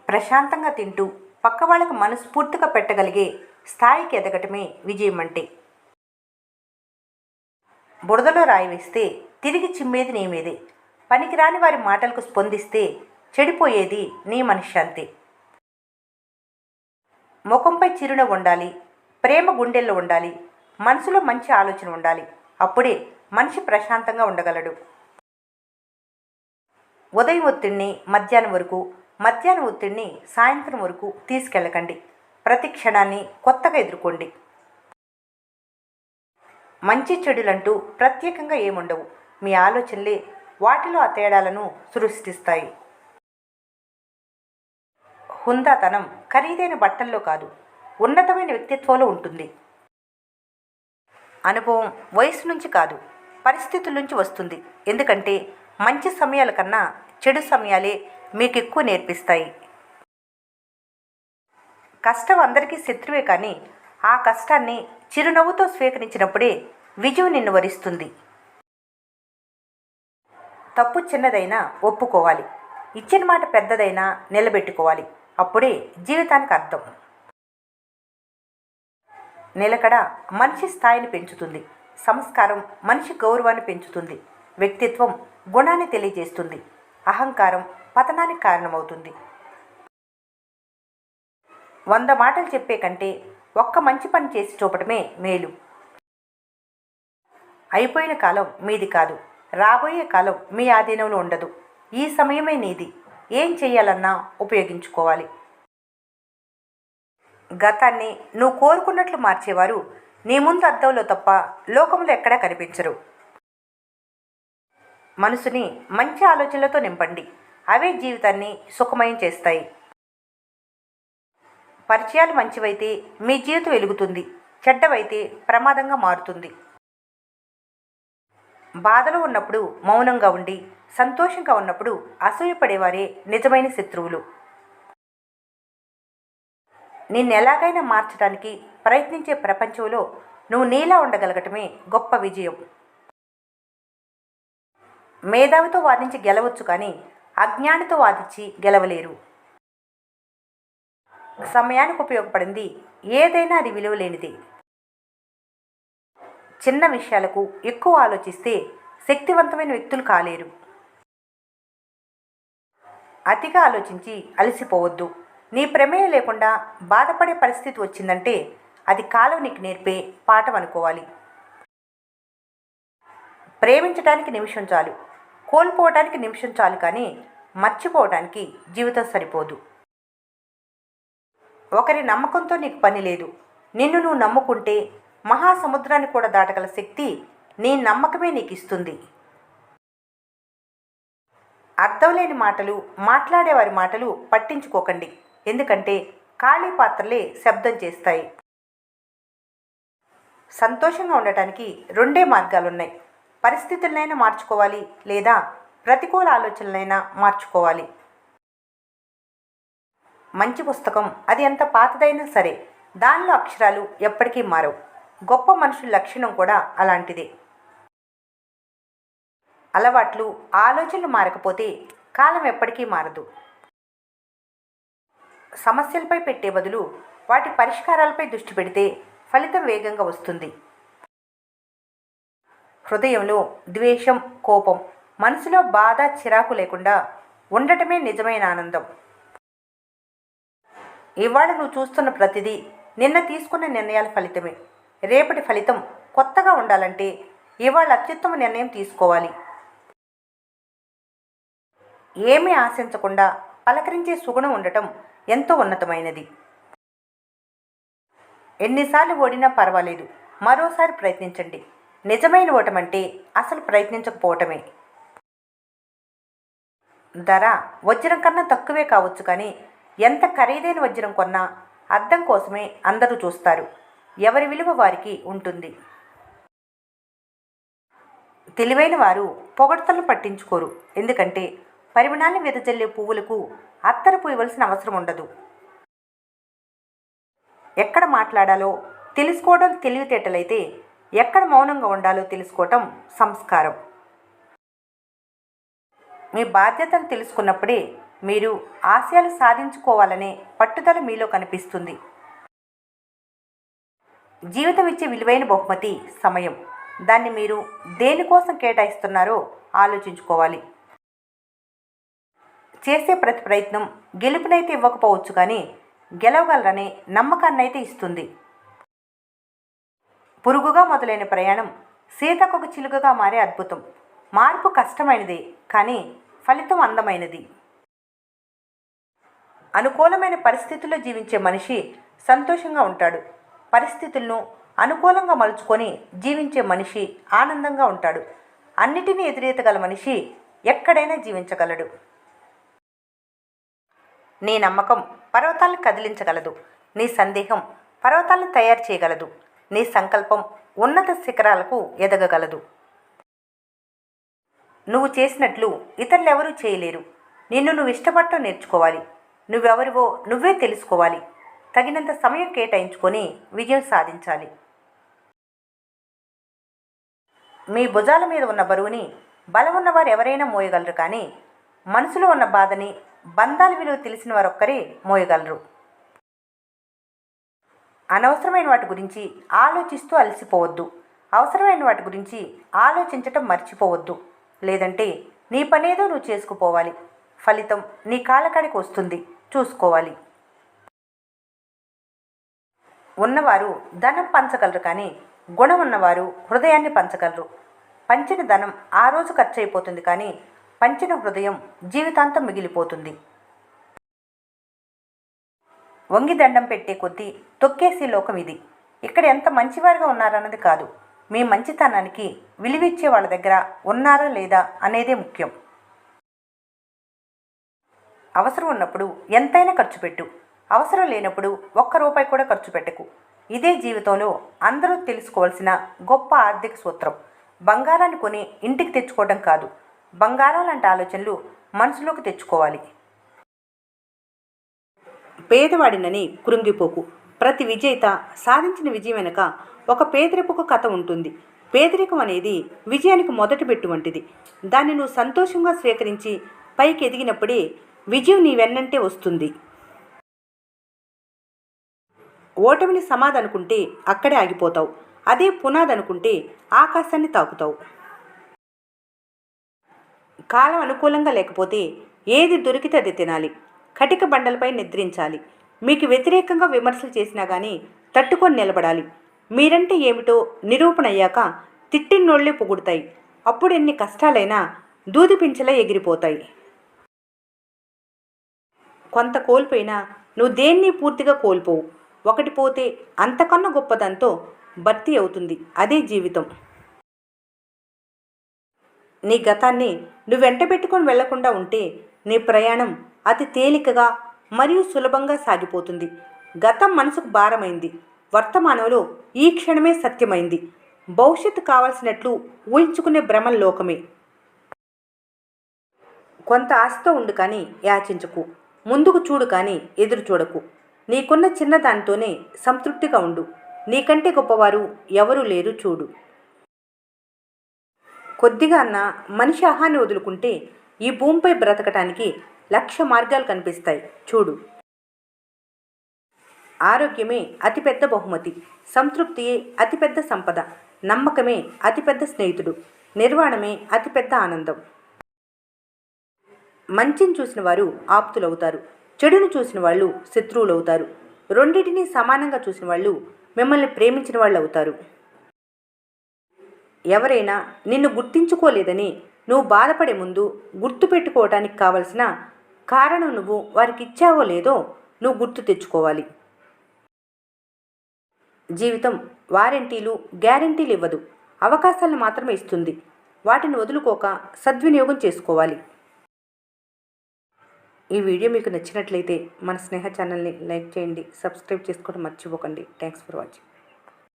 ప్రశాంతంగా తింటూ పక్క వాళ్ళకు మనస్ఫూర్తిగా పెట్టగలిగే స్థాయికి ఎదగటమే విజయం అంటే. బురదలో రాయి వేస్తే తిరిగి చిమ్మేది నీ మీదే. పనికిరాని వారి మాటలకు స్పందిస్తే చెడిపోయేది నీ మనశ్శాంతి. ముఖంపై చిరునవ్వు ఉండాలి, ప్రేమ గుండెల్లో ఉండాలి, మనసులో మంచి ఆలోచన ఉండాలి. అప్పుడే మనిషి ప్రశాంతంగా ఉండగలడు. ఉదయం ఒత్తిడిని మధ్యాహ్నం వరకు, మధ్యాహ్నం ఒత్తిడిని సాయంత్రం వరకు తీసుకెళ్ళకండి. ప్రతి క్షణాన్ని కొత్తగా ఎదుర్కోండి. మంచి చెడులంటూ ప్రత్యేకంగా ఏముండవు. మీ ఆలోచనలే వాటిలో ఆ తేడాలను సృష్టిస్తాయి. హుందాతనం ఖరీదైన బట్టల్లో కాదు, ఉన్నతమైన వ్యక్తిత్వంలో ఉంటుంది. అనుభవం వయసు నుంచి కాదు, పరిస్థితుల నుంచి వస్తుంది. ఎందుకంటే మంచి సమయాల కన్నా చెడు సమయాలే మీకు ఎక్కువ నేర్పిస్తాయి. కష్టం అందరికీ శత్రువే, కానీ ఆ కష్టాన్ని చిరునవ్వుతో స్వీకరించినప్పుడే విజయం నిన్ను వరిస్తుంది. తప్పు చిన్నదైనా ఒప్పుకోవాలి, ఇచ్చిన మాట పెద్దదైనా నిలబెట్టుకోవాలి. అప్పుడే జీవితానికి అర్థం. నిలకడ మనిషి స్థాయిని పెంచుతుంది. సంస్కారం మనిషి గౌరవాన్ని పెంచుతుంది. వ్యక్తిత్వం గుణాన్ని తెలియజేస్తుంది. అహంకారం పతనానికి కారణమవుతుంది. 100 మాటలు చెప్పే కంటే ఒక్క మంచి పని చేసి చూపటమే మేలు. అయిపోయిన కాలం మీది కాదు, రాబోయే కాలం మీ ఆధీనంలో ఉండదు. ఈ సమయమే నీది. ఏం చెయ్యాలన్నా ఉపయోగించుకోవాలి. గతాన్ని నువ్వు కోరుకున్నట్లు మార్చేవారు నీ ముందు అద్దంలో తప్ప లోకంలో ఎక్కడా కనిపించరు. మనసుని మంచి ఆలోచనలతో నింపండి. అవే జీవితాన్ని సుఖమయం చేస్తాయి. పరిచయాలు మంచివైతే మీ జీవితం వెలుగుతుంది, చెడ్డవైతే ప్రమాదంగా మారుతుంది. బాధలో ఉన్నప్పుడు మౌనంగా ఉండి, సంతోషంగా ఉన్నప్పుడు అసూయపడేవారే నిజమైన శత్రువులు. నిన్నెలాగైనా మార్చడానికి ప్రయత్నించే ప్రపంచంలో నువ్వు నీలా ఉండగలగటమే గొప్ప విజయం. మేధావితో వాదించి గెలవచ్చు, కానీ అజ్ఞానితో వాదించి గెలవలేరు. సమయానికి ఉపయోగపడింది ఏదైనా అది విలువలేనిది. చిన్న విషయాలకు ఎక్కువ ఆలోచిస్తే శక్తివంతమైన వ్యక్తులు కాలేరు. అతిగా ఆలోచించి అలసిపోవద్దు. నీ ప్రమేయం లేకుండా బాధపడే పరిస్థితి వచ్చిందంటే అది కాలం నీకు నేర్పే పాఠం అనుకోవాలి. ప్రేమించడానికి నిమిషం చాలు, కోల్పోవటానికి నిమిషం చాలు, కానీ మర్చిపోవటానికి జీవితం సరిపోదు. ఒకరి నమ్మకంతో నీకు పని లేదు. నిన్ను నువ్వు నమ్ముకుంటే మహాసముద్రాన్ని కూడా దాటగల శక్తి నీ నమ్మకమే నీకు ఇస్తుంది. అర్థం లేని మాటలు మాట్లాడేవారి మాటలు పట్టించుకోకండి. ఎందుకంటే ఖాళీ పాత్రలే శబ్దం చేస్తాయి. సంతోషంగా ఉండటానికి 2 మార్గాలున్నాయి. పరిస్థితులనైనా మార్చుకోవాలి, లేదా ప్రతికూల ఆలోచనలైనా మార్చుకోవాలి. మంచి పుస్తకం అది ఎంత పాతదైనా సరే దానిలో అక్షరాలు ఎప్పటికీ మారవు. గొప్ప మనుషుల లక్షణం కూడా అలాంటిదే. అలవాట్లు ఆలోచనలు మారకపోతే కాలం ఎప్పటికీ మారదు. సమస్యలపై పెట్టే బదులు వాటి పరిష్కారాలపై దృష్టి పెడితే ఫలితం వేగంగా వస్తుంది. హృదయంలో ద్వేషం, కోపం, మనసులో బాధ, చిరాకు లేకుండా ఉండటమే నిజమైన ఆనందం. ఇవాళ నువ్వు చూస్తున్న ప్రతిదీ నిన్న తీసుకున్న నిర్ణయాల ఫలితమే. రేపటి ఫలితం కొత్తగా ఉండాలంటే ఇవాళ అత్యుత్తమ నిర్ణయం తీసుకోవాలి. ఏమీ ఆశించకుండా పలకరించే సుగుణం ఉండటం ఎంతో ఉన్నతమైనది. ఎన్నిసార్లు ఓడినా పర్వాలేదు, మరోసారి ప్రయత్నించండి. నిజమైన ఓటమంటే అసలు ప్రయత్నించకపోవటమే. ధర వజ్రం కన్నా తక్కువే కావచ్చు, కానీ ఎంత ఖరీదైన వజ్రం కొన్నా అద్దం కోసమే అందరూ చూస్తారు. ఎవరి విలువ వారికి ఉంటుంది. తెలివైన వారు పొగడ్తలను పట్టించుకోరు. ఎందుకంటే పరిమాణాన్ని వెదజల్లే పువ్వులకు అత్తరు పూయవలసిన అవసరం ఉండదు. ఎక్కడ మాట్లాడాలో తెలుసుకోవడం తెలివితేటలైతే, ఎక్కడ మౌనంగా ఉండాలో తెలుసుకోవటం సంస్కారం. మీ బాధ్యతను తెలుసుకున్నప్పుడే మీరు ఆశయాలు సాధించుకోవాలనే పట్టుదల మీలో కనిపిస్తుంది. జీవితం ఇచ్చే విలువైన బహుమతి సమయం. దాన్ని మీరు దేనికోసం కేటాయిస్తున్నారో ఆలోచించుకోవాలి. చేసే ప్రతి ప్రయత్నం గెలుపునైతే ఇవ్వకపోవచ్చు, కానీ గెలవగలరనే నమ్మకాన్నైతే ఇస్తుంది. పురుగుగా మొదలైన ప్రయాణం సీతకొక చిలుకగా మారే అద్భుతం. మార్పు కష్టమైనదే, కానీ ఫలితం అందమైనది. అనుకూలమైన పరిస్థితుల్లో జీవించే మనిషి సంతోషంగా ఉంటాడు. పరిస్థితులను అనుకూలంగా మలుచుకొని జీవించే మనిషి ఆనందంగా ఉంటాడు. అన్నిటినీ ఎదురెత్తగల మనిషి ఎక్కడైనా జీవించగలడు. నీ నమ్మకం పర్వతాలను కదిలించగలదు. నీ సందేహం పర్వతాలను తయారు చేయగలదు. నీ సంకల్పం ఉన్నత శిఖరాలకు ఎదగగలదు. నువ్వు చేసినట్లు ఇతరులెవరూ చేయలేరు. నిన్ను నువ్వు ఇష్టపడటం నేర్చుకోవాలి. నువ్వెవరివో నువ్వే తెలుసుకోవాలి. తగినంత సమయం కేటాయించుకొని విజయం సాధించాలి. మీ భుజాల మీద ఉన్న బరువుని బలం ఉన్నవారు ఎవరైనా మోయగలరు, కానీ మనసులో ఉన్న బాధని బంధాల విలువ తెలిసిన వారొక్కరే మోయగలరు. అనవసరమైన వాటి గురించి ఆలోచిస్తూ అలసిపోవద్దు. అవసరమైన వాటి గురించి ఆలోచించటం మర్చిపోవద్దు. లేదంటే నీ పనేదో నువ్వు చేసుకుపోవాలి. ఫలితం నీ కాళ్ళకాడికి వస్తుంది, చూసుకోవాలి. ఉన్నవారు ధనం పంచగలరు, కానీ గుణం ఉన్నవారు హృదయాన్ని పంచగలరు. పంచిన ధనం ఆ రోజు ఖర్చు అయిపోతుంది, కానీ పంచిన హృదయం జీవితాంతం మిగిలిపోతుంది. వంగి దండం పెట్టే కొద్దీ తొక్కేసే లోకం ఇది. ఇక్కడ ఎంత మంచివారుగా ఉన్నారన్నది కాదు, మీ మంచితనానికి విలువిచ్చే వాళ్ళ దగ్గర ఉన్నారా లేదా అనేదే ముఖ్యం. అవసరం ఉన్నప్పుడు ఎంతైనా ఖర్చు పెట్టు. అవసరం లేనప్పుడు ఒక్క రూపాయి కూడా ఖర్చు పెట్టకు. ఇదే జీవితంలో అందరూ తెలుసుకోవాల్సిన గొప్ప ఆర్థిక సూత్రం. బంగారాన్ని కొని ఇంటికి తెచ్చుకోవడం కాదు, బంగారం లాంటి ఆలోచనలు మనసులోకి తెచ్చుకోవాలి. పేదవాడినని కృంగిపోకు. ప్రతి విజేత సాధించిన విజయం వెనుక ఒక పేదరికపు కథ ఉంటుంది. పేదరికం అనేది విజయానికి మొదటి పెట్టు వంటిది. దాన్ని నువ్వు సంతోషంగా స్వీకరించి పైకి ఎదిగినప్పుడే విజయం నీ వెన్నంటే వస్తుంది. ఓటమిని సమాధి అనుకుంటే అక్కడే ఆగిపోతావు. అదే పునాది అనుకుంటే ఆకాశాన్ని తాకుతావు. కాలం అనుకూలంగా లేకపోతే ఏది దొరికితే అది తినాలి. కటిక బండలపై నిద్రించాలి. మీకు వ్యతిరేకంగా విమర్శలు చేసినా కానీ తట్టుకొని నిలబడాలి. మీరంటే ఏమిటో నిరూపణ అయ్యాక తిట్టినోళ్లే పొగుడుతాయి. అప్పుడు ఎన్ని కష్టాలైనా దూది పింఛలా ఎగిరిపోతాయి. కొంత కోల్పోయినా నువ్వు దేన్ని పూర్తిగా కోల్పోవు. ఒకటి పోతే అంతకన్నా గొప్పదంతో భర్తీ అవుతుంది. అదే జీవితం. నీ గతాన్ని నువ్వు వెంటబెట్టుకొని వెళ్లకుండా ఉంటే నీ ప్రయాణం అతి తేలికగా మరియు సులభంగా సాగిపోతుంది. గతం మనసుకు భారమైంది. వర్తమానంలో ఈ క్షణమే సత్యమైంది. భవిష్యత్తు కావాల్సినట్లు ఊహించుకునే భ్రమల లోకమే. కొంత ఆశతో ఉండు కానీ యాచించకు. ముందుకు చూడు కానీ ఎదురు చూడకు. నీకున్న చిన్న దానితోనే సంతృప్తిగా ఉండు. నీకంటే గొప్పవారు ఎవరూ లేరు చూడు. కొద్దిగా అన్న మనిషి ఆహాన్ని వదులుకుంటే ఈ భూమిపై బ్రతకటానికి 1,00,000 మార్గాలు కనిపిస్తాయి చూడు. ఆరోగ్యమే అతిపెద్ద బహుమతి. సంతృప్తియే అతిపెద్ద సంపద. నమ్మకమే అతిపెద్ద స్నేహితుడు. నిర్వాణమే అతిపెద్ద ఆనందం. మంచిని చూసిన వారు ఆప్తులవుతారు. చెడును చూసిన వాళ్ళు శత్రువులవుతారు. రెండింటినీ సమానంగా చూసిన వాళ్ళు మిమ్మల్ని ప్రేమించిన వాళ్ళు అవుతారు. ఎవరైనా నిన్ను గుర్తించుకోలేదని నువ్వు బాధపడే ముందు గుర్తుపెట్టుకోవటానికి కావలసిన కారణం నువ్వు వారికి ఇచ్చావో లేదో నువ్వు గుర్తు తెచ్చుకోవాలి. జీవితం వారంటీలు గ్యారంటీలు ఇవ్వదు, అవకాశాలను మాత్రమే ఇస్తుంది. వాటిని వదులుకోక సద్వినియోగం చేసుకోవాలి. ఈ వీడియో మీకు నచ్చినట్లయితే మన స్నేహ ఛానల్ని లైక్ చేయండి, సబ్స్క్రైబ్ చేసుకోవడం మర్చిపోకండి. Thanks for watching.